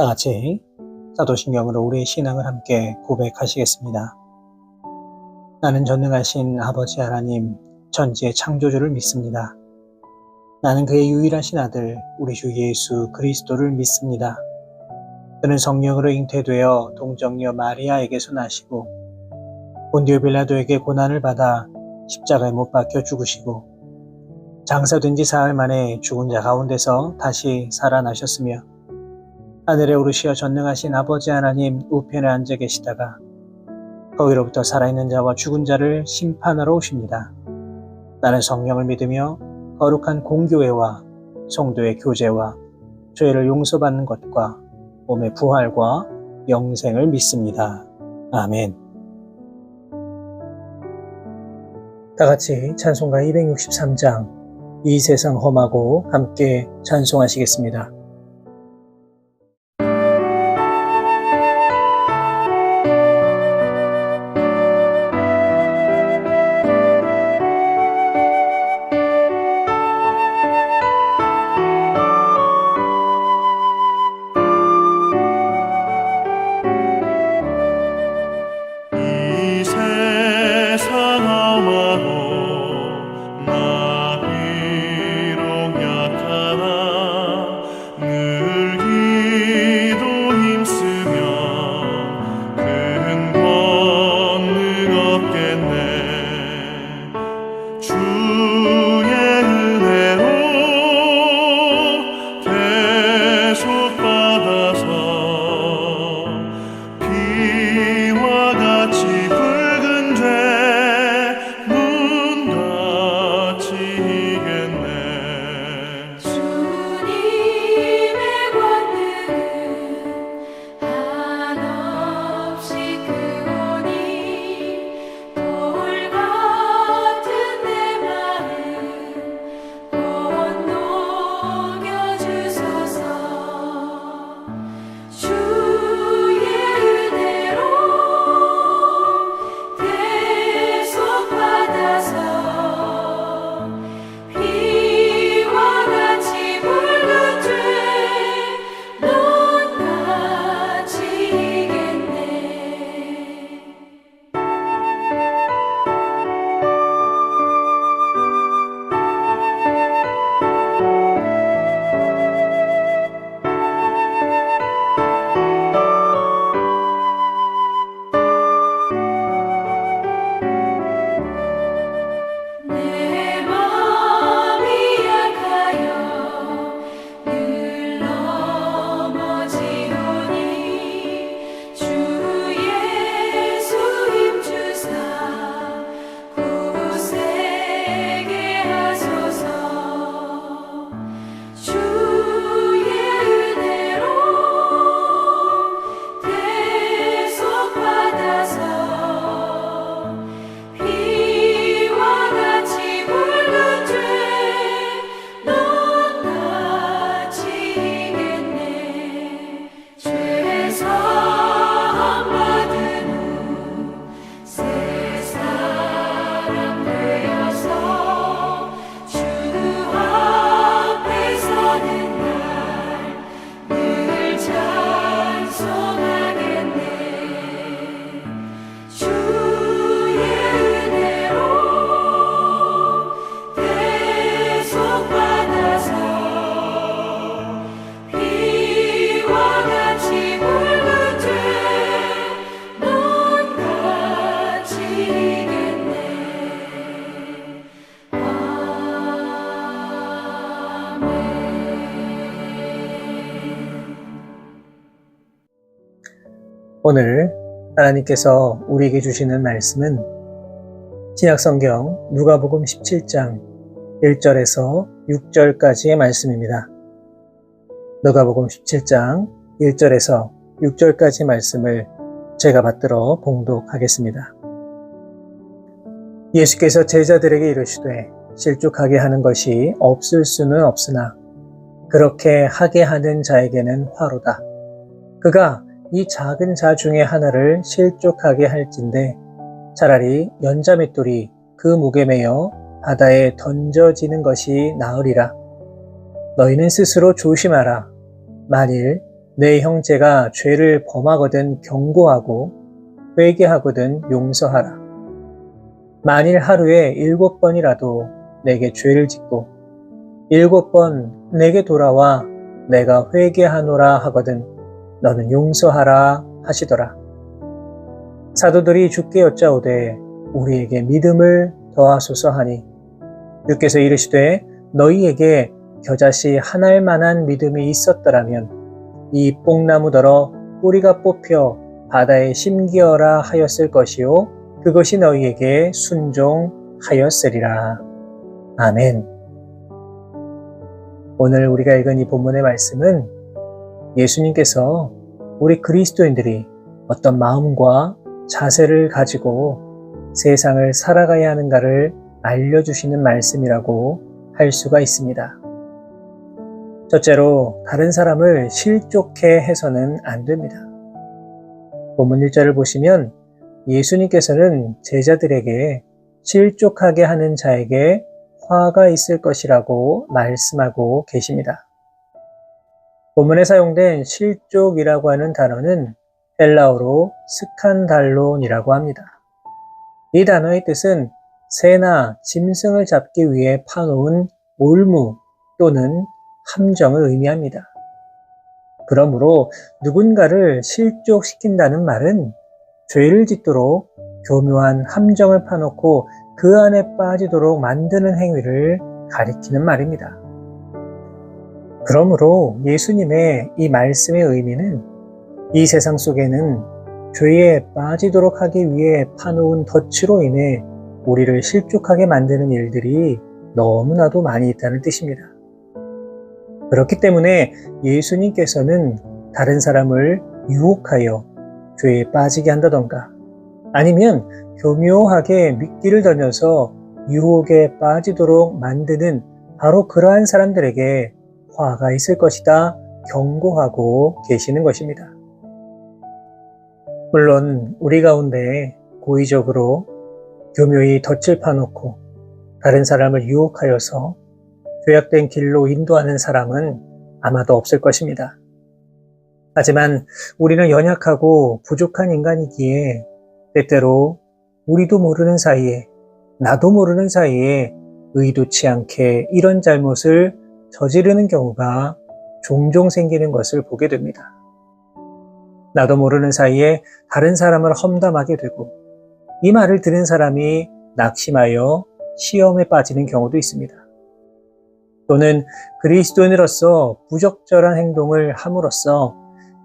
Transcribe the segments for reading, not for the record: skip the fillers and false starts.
다 같이 사도신경으로 우리의 신앙을 함께 고백하시겠습니다. 나는 전능하신 아버지 하나님, 천지의 창조주를 믿습니다. 나는 그의 유일하신 아들, 우리 주 예수 그리스도를 믿습니다. 그는 성령으로 잉태되어 동정녀 마리아에게서 나시고 본디오 빌라도에게 고난을 받아 십자가에 못 박혀 죽으시고 장사된 지 사흘 만에 죽은 자 가운데서 다시 살아나셨으며 하늘에 오르시어 전능하신 아버지 하나님 우편에 앉아 계시다가 거기로부터 살아있는 자와 죽은 자를 심판하러 오십니다. 나는 성령을 믿으며 거룩한 공교회와 성도의 교제와 죄를 용서받는 것과 몸의 부활과 영생을 믿습니다. 아멘. 다 같이 찬송가 263장 이 세상 험하고 함께 찬송하시겠습니다. 오늘 하나님께서 우리에게 주시는 말씀은 신약성경 누가복음 17장 1절에서 6절까지의 말씀입니다. 누가복음 17장 1절에서 6절까지 말씀을 제가 받들어 봉독하겠습니다. 예수께서 제자들에게 이르시되 실족하게 하는 것이 없을 수는 없으나 그렇게 하게 하는 자에게는 화로다. 그가 이 작은 자 중에 하나를 실족하게 할진대 차라리 연자맷돌이 그 목에 매여 바다에 던져지는 것이 나으리라. 너희는 스스로 조심하라. 만일 내 형제가 죄를 범하거든 경고하고 회개하거든 용서하라. 만일 하루에 7번이라도 내게 죄를 짓고 7번 내게 돌아와 내가 회개하노라 하거든 너는 용서하라 하시더라. 사도들이 주께 여짜오되 우리에게 믿음을 더하소서 하니 주께서 이르시되 너희에게 겨자씨 한 알만한 믿음이 있었더라면 이 뽕나무더러 뿌리가 뽑혀 바다에 심기어라 하였을 것이요 그것이 너희에게 순종하였으리라. 아멘. 오늘 우리가 읽은 이 본문의 말씀은 예수님께서 우리 그리스도인들이 어떤 마음과 자세를 가지고 세상을 살아가야 하는가를 알려주시는 말씀이라고 할 수가 있습니다. 첫째로 다른 사람을 실족해 해서는 안 됩니다. 본문 1절을 보시면 예수님께서는 제자들에게 실족하게 하는 자에게 화가 있을 것이라고 말씀하고 계십니다. 본문에 사용된 실족이라고 하는 단어는 헬라어로 스칸달론이라고 합니다. 이 단어의 뜻은 새나 짐승을 잡기 위해 파놓은 올무 또는 함정을 의미합니다. 그러므로 누군가를 실족시킨다는 말은 죄를 짓도록 교묘한 함정을 파놓고 그 안에 빠지도록 만드는 행위를 가리키는 말입니다. 그러므로 예수님의 이 말씀의 의미는 이 세상 속에는 죄에 빠지도록 하기 위해 파놓은 덫으로 인해 우리를 실족하게 만드는 일들이 너무나도 많이 있다는 뜻입니다. 그렇기 때문에 예수님께서는 다른 사람을 유혹하여 죄에 빠지게 한다던가 아니면 교묘하게 미끼를 던져서 유혹에 빠지도록 만드는 바로 그러한 사람들에게 화가 있을 것이다 경고하고 계시는 것입니다. 물론 우리 가운데 고의적으로 교묘히 덫을 파놓고 다른 사람을 유혹하여서 죄악된 길로 인도하는 사람은 아마도 없을 것입니다. 하지만 우리는 연약하고 부족한 인간이기에 때때로 우리도 모르는 사이에 나도 모르는 사이에 의도치 않게 이런 잘못을 저지르는 경우가 종종 생기는 것을 보게 됩니다. 나도 모르는 사이에 다른 사람을 험담하게 되고 이 말을 들은 사람이 낙심하여 시험에 빠지는 경우도 있습니다. 또는 그리스도인으로서 부적절한 행동을 함으로써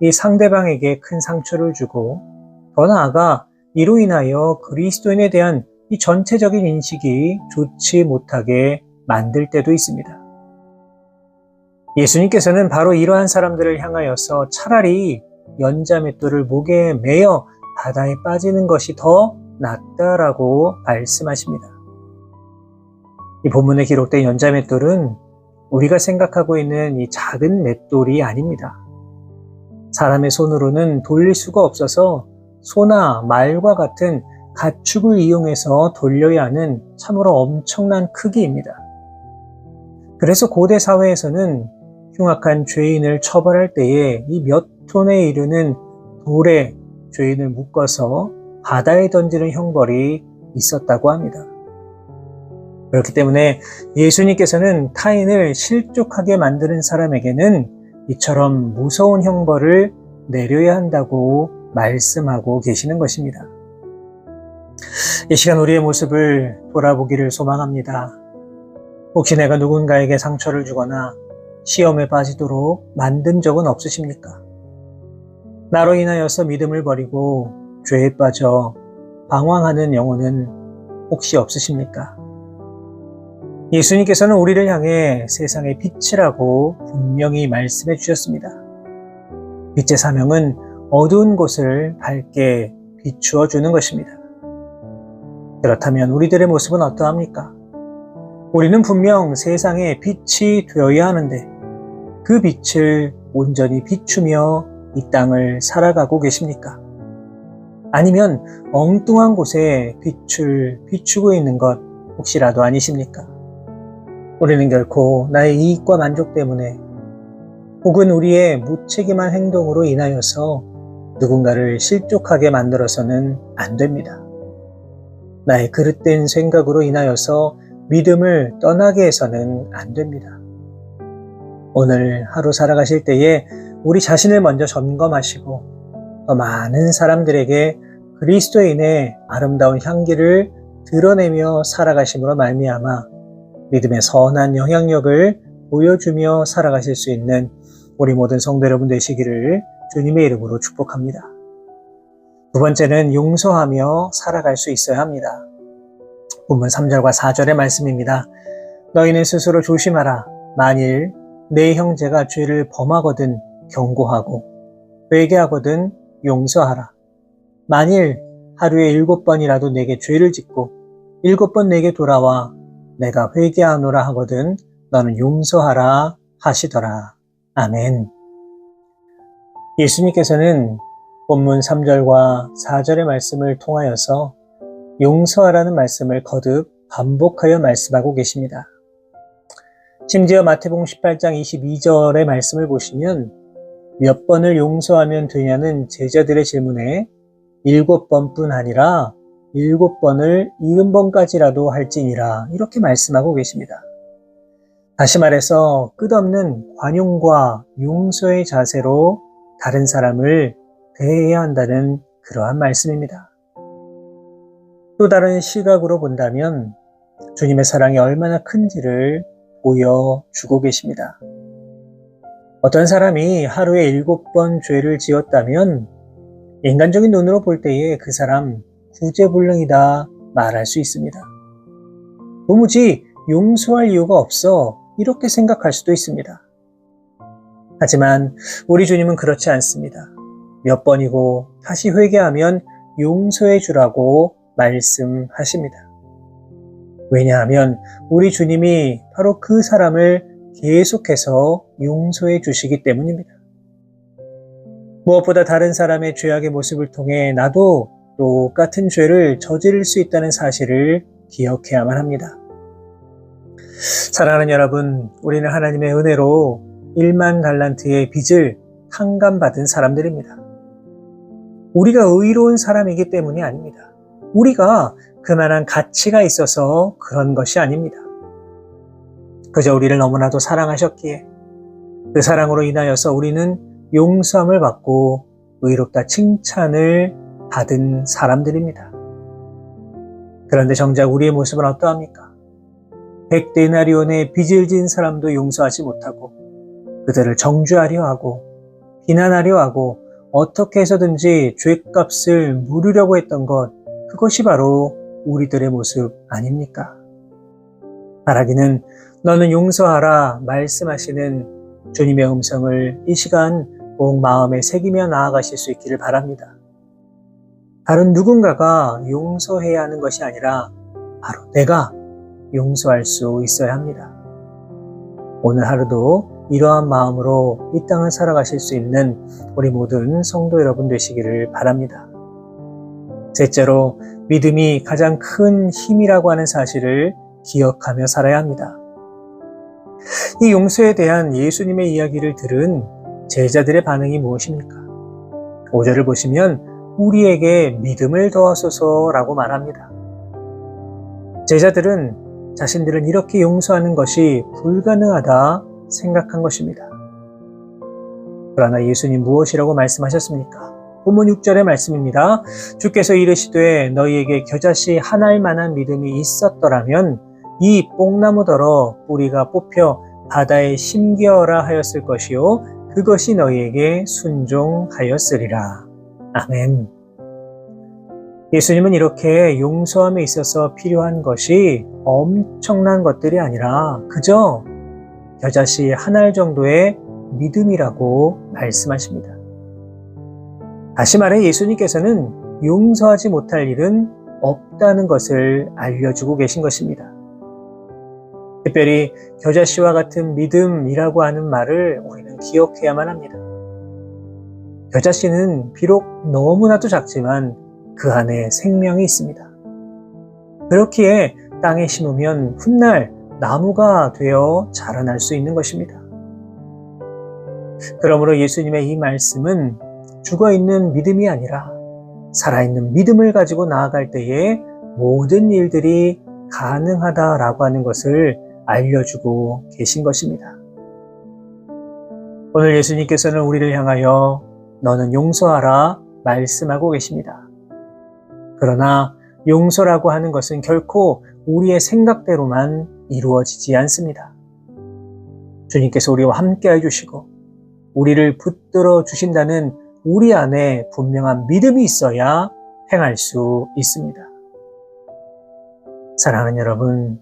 이 상대방에게 큰 상처를 주고 더 나아가 이로 인하여 그리스도인에 대한 이 전체적인 인식이 좋지 못하게 만들 때도 있습니다. 예수님께서는 바로 이러한 사람들을 향하여서 차라리 연자맷돌을 목에 매어 바다에 빠지는 것이 더 낫다라고 말씀하십니다. 이 본문에 기록된 연자맷돌은 우리가 생각하고 있는 이 작은 맷돌이 아닙니다. 사람의 손으로는 돌릴 수가 없어서 소나 말과 같은 가축을 이용해서 돌려야 하는 참으로 엄청난 크기입니다. 그래서 고대 사회에서는 흉악한 죄인을 처벌할 때에 이 몇 톤에 이르는 돌에 죄인을 묶어서 바다에 던지는 형벌이 있었다고 합니다. 그렇기 때문에 예수님께서는 타인을 실족하게 만드는 사람에게는 이처럼 무서운 형벌을 내려야 한다고 말씀하고 계시는 것입니다. 이 시간 우리의 모습을 돌아보기를 소망합니다. 혹시 내가 누군가에게 상처를 주거나 시험에 빠지도록 만든 적은 없으십니까? 나로 인하여서 믿음을 버리고 죄에 빠져 방황하는 영혼은 혹시 없으십니까? 예수님께서는 우리를 향해 세상의 빛이라고 분명히 말씀해 주셨습니다. 빛의 사명은 어두운 곳을 밝게 비추어 주는 것입니다. 그렇다면 우리들의 모습은 어떠합니까? 우리는 분명 세상의 빛이 되어야 하는데 그 빛을 온전히 비추며 이 땅을 살아가고 계십니까? 아니면 엉뚱한 곳에 빛을 비추고 있는 것 혹시라도 아니십니까? 우리는 결코 나의 이익과 만족 때문에 혹은 우리의 무책임한 행동으로 인하여서 누군가를 실족하게 만들어서는 안 됩니다. 나의 그릇된 생각으로 인하여서 믿음을 떠나게 해서는 안 됩니다. 오늘 하루 살아가실 때에 우리 자신을 먼저 점검하시고 더 많은 사람들에게 그리스도인의 아름다운 향기를 드러내며 살아가심으로 말미암아 믿음의 선한 영향력을 보여주며 살아가실 수 있는 우리 모든 성도 여러분 되시기를 주님의 이름으로 축복합니다. 두 번째는 용서하며 살아갈 수 있어야 합니다. 본문 3절과 4절의 말씀입니다. 너희는 스스로 조심하라. 만일 내 형제가 죄를 범하거든 경고하고 회개하거든 용서하라. 만일 하루에 7번이라도 내게 죄를 짓고 7번 내게 돌아와 내가 회개하노라 하거든 너는 용서하라 하시더라. 아멘. 예수님께서는 본문 3절과 4절의 말씀을 통하여서 용서하라는 말씀을 거듭 반복하여 말씀하고 계십니다. 심지어 마태복음 18장 22절의 말씀을 보시면 몇 번을 용서하면 되냐는 제자들의 질문에 7번뿐 아니라 7번을 70번까지라도 할지니라 이렇게 말씀하고 계십니다. 다시 말해서 끝없는 관용과 용서의 자세로 다른 사람을 대해야 한다는 그러한 말씀입니다. 또 다른 시각으로 본다면 주님의 사랑이 얼마나 큰지를 보여주고 계십니다. 어떤 사람이 하루에 7번 죄를 지었다면 인간적인 눈으로 볼 때에 그 사람 구제불능이다 말할 수 있습니다. 도무지 용서할 이유가 없어 이렇게 생각할 수도 있습니다. 하지만 우리 주님은 그렇지 않습니다. 몇 번이고 다시 회개하면 용서해 주라고 말씀하십니다. 왜냐하면 우리 주님이 바로 그 사람을 계속해서 용서해 주시기 때문입니다. 무엇보다 다른 사람의 죄악의 모습을 통해 나도 똑같은 죄를 저지를 수 있다는 사실을 기억해야만 합니다. 사랑하는 여러분, 우리는 하나님의 은혜로 1만 달란트의 빚을 탕감받은 사람들입니다. 우리가 의로운 사람이기 때문이 아닙니다. 우리가 그만한 가치가 있어서 그런 것이 아닙니다. 그저 우리를 너무나도 사랑하셨기에 그 사랑으로 인하여서 우리는 용서함을 받고 의롭다 칭찬을 받은 사람들입니다. 그런데 정작 우리의 모습은 어떠합니까? 100데나리온의 빚을 진 사람도 용서하지 못하고 그들을 정죄하려 하고 비난하려 하고 어떻게 해서든지 죄값을 물으려고 했던 것, 그것이 바로 우리들의 모습 아닙니까? 바라기는 너는 용서하라 말씀하시는 주님의 음성을 이 시간 꼭 마음에 새기며 나아가실 수 있기를 바랍니다. 다른 누군가가 용서해야 하는 것이 아니라 바로 내가 용서할 수 있어야 합니다. 오늘 하루도 이러한 마음으로 이 땅을 살아가실 수 있는 우리 모든 성도 여러분 되시기를 바랍니다. 셋째로 믿음이 가장 큰 힘이라고 하는 사실을 기억하며 살아야 합니다. 이 용서에 대한 예수님의 이야기를 들은 제자들의 반응이 무엇입니까? 5절을 보시면 우리에게 믿음을 더하소서라고 말합니다. 제자들은 자신들은 이렇게 용서하는 것이 불가능하다 생각한 것입니다. 그러나 예수님 무엇이라고 말씀하셨습니까? 본문 6절의 말씀입니다. 주께서 이르시되 너희에게 겨자씨 하나일 만한 믿음이 있었더라면 이 뽕나무더러 뿌리가 뽑혀 바다에 심겨라 하였을 것이요 그것이 너희에게 순종하였으리라. 아멘. 예수님은 이렇게 용서함에 있어서 필요한 것이 엄청난 것들이 아니라 그저 겨자씨 한 알 정도의 믿음이라고 말씀하십니다. 다시 말해 예수님께서는 용서하지 못할 일은 없다는 것을 알려주고 계신 것입니다. 특별히 겨자씨와 같은 믿음이라고 하는 말을 우리는 기억해야만 합니다. 겨자씨는 비록 너무나도 작지만 그 안에 생명이 있습니다. 그렇기에 땅에 심으면 훗날 나무가 되어 자라날 수 있는 것입니다. 그러므로 예수님의 이 말씀은 죽어있는 믿음이 아니라 살아있는 믿음을 가지고 나아갈 때에 모든 일들이 가능하다라고 하는 것을 알려주고 계신 것입니다. 오늘 예수님께서는 우리를 향하여 너는 용서하라 말씀하고 계십니다. 그러나 용서라고 하는 것은 결코 우리의 생각대로만 이루어지지 않습니다. 주님께서 우리와 함께 해주시고 우리를 붙들어 주신다는 우리 안에 분명한 믿음이 있어야 행할 수 있습니다. 사랑하는 여러분,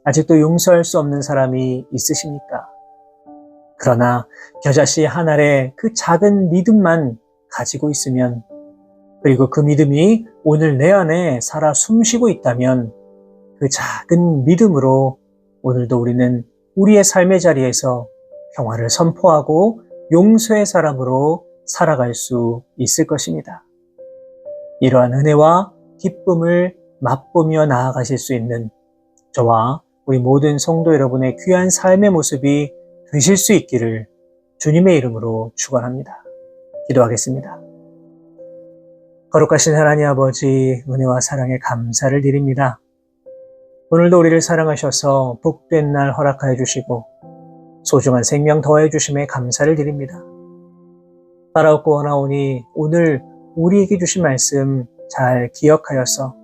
아직도 용서할 수 없는 사람이 있으십니까? 그러나 겨자씨 한 알의 그 작은 믿음만 가지고 있으면, 그리고 그 믿음이 오늘 내 안에 살아 숨쉬고 있다면 그 작은 믿음으로 오늘도 우리는 우리의 삶의 자리에서 평화를 선포하고 용서의 사람으로 살아갈 수 있을 것입니다. 이러한 은혜와 기쁨을 맛보며 나아가실 수 있는 저와 우리 모든 성도 여러분의 귀한 삶의 모습이 되실 수 있기를 주님의 이름으로 축원합니다. 기도하겠습니다. 거룩하신 하나님 아버지, 은혜와 사랑에 감사를 드립니다. 오늘도 우리를 사랑하셔서 복된 날 허락하여 주시고 소중한 생명 더해 주심에 감사를 드립니다. 따라오고 원하오니 오늘 우리에게 주신 말씀 잘 기억하여서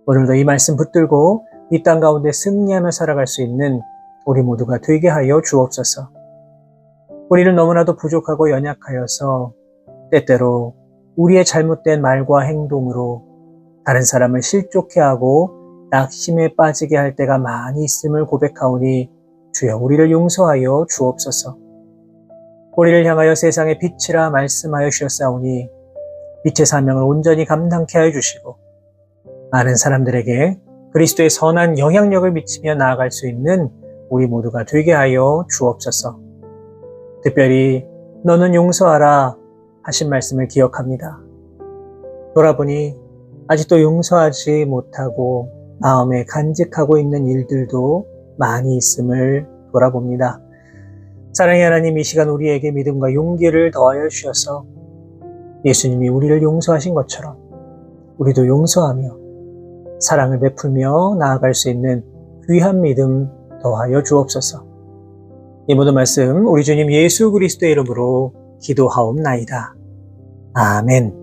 오늘도 이 말씀 붙들고 이 땅 가운데 승리하며 살아갈 수 있는 우리 모두가 되게 하여 주옵소서. 우리는 너무나도 부족하고 연약하여서 때때로 우리의 잘못된 말과 행동으로 다른 사람을 실족해 하고 낙심에 빠지게 할 때가 많이 있음을 고백하오니 주여 우리를 용서하여 주옵소서. 우리를 향하여 세상의 빛이라 말씀하여 주셨사오니 빛의 사명을 온전히 감당케 하여 주시고 많은 사람들에게 그리스도의 선한 영향력을 미치며 나아갈 수 있는 우리 모두가 되게 하여 주옵소서. 특별히 너는 용서하라 하신 말씀을 기억합니다. 돌아보니 아직도 용서하지 못하고 마음에 간직하고 있는 일들도 많이 있음을 돌아봅니다. 사랑의 하나님, 이 시간 우리에게 믿음과 용기를 더하여 주셔서 예수님이 우리를 용서하신 것처럼 우리도 용서하며 사랑을 베풀며 나아갈 수 있는 귀한 믿음 더하여 주옵소서. 이 모든 말씀 우리 주님 예수 그리스도의 이름으로 기도하옵나이다. 아멘.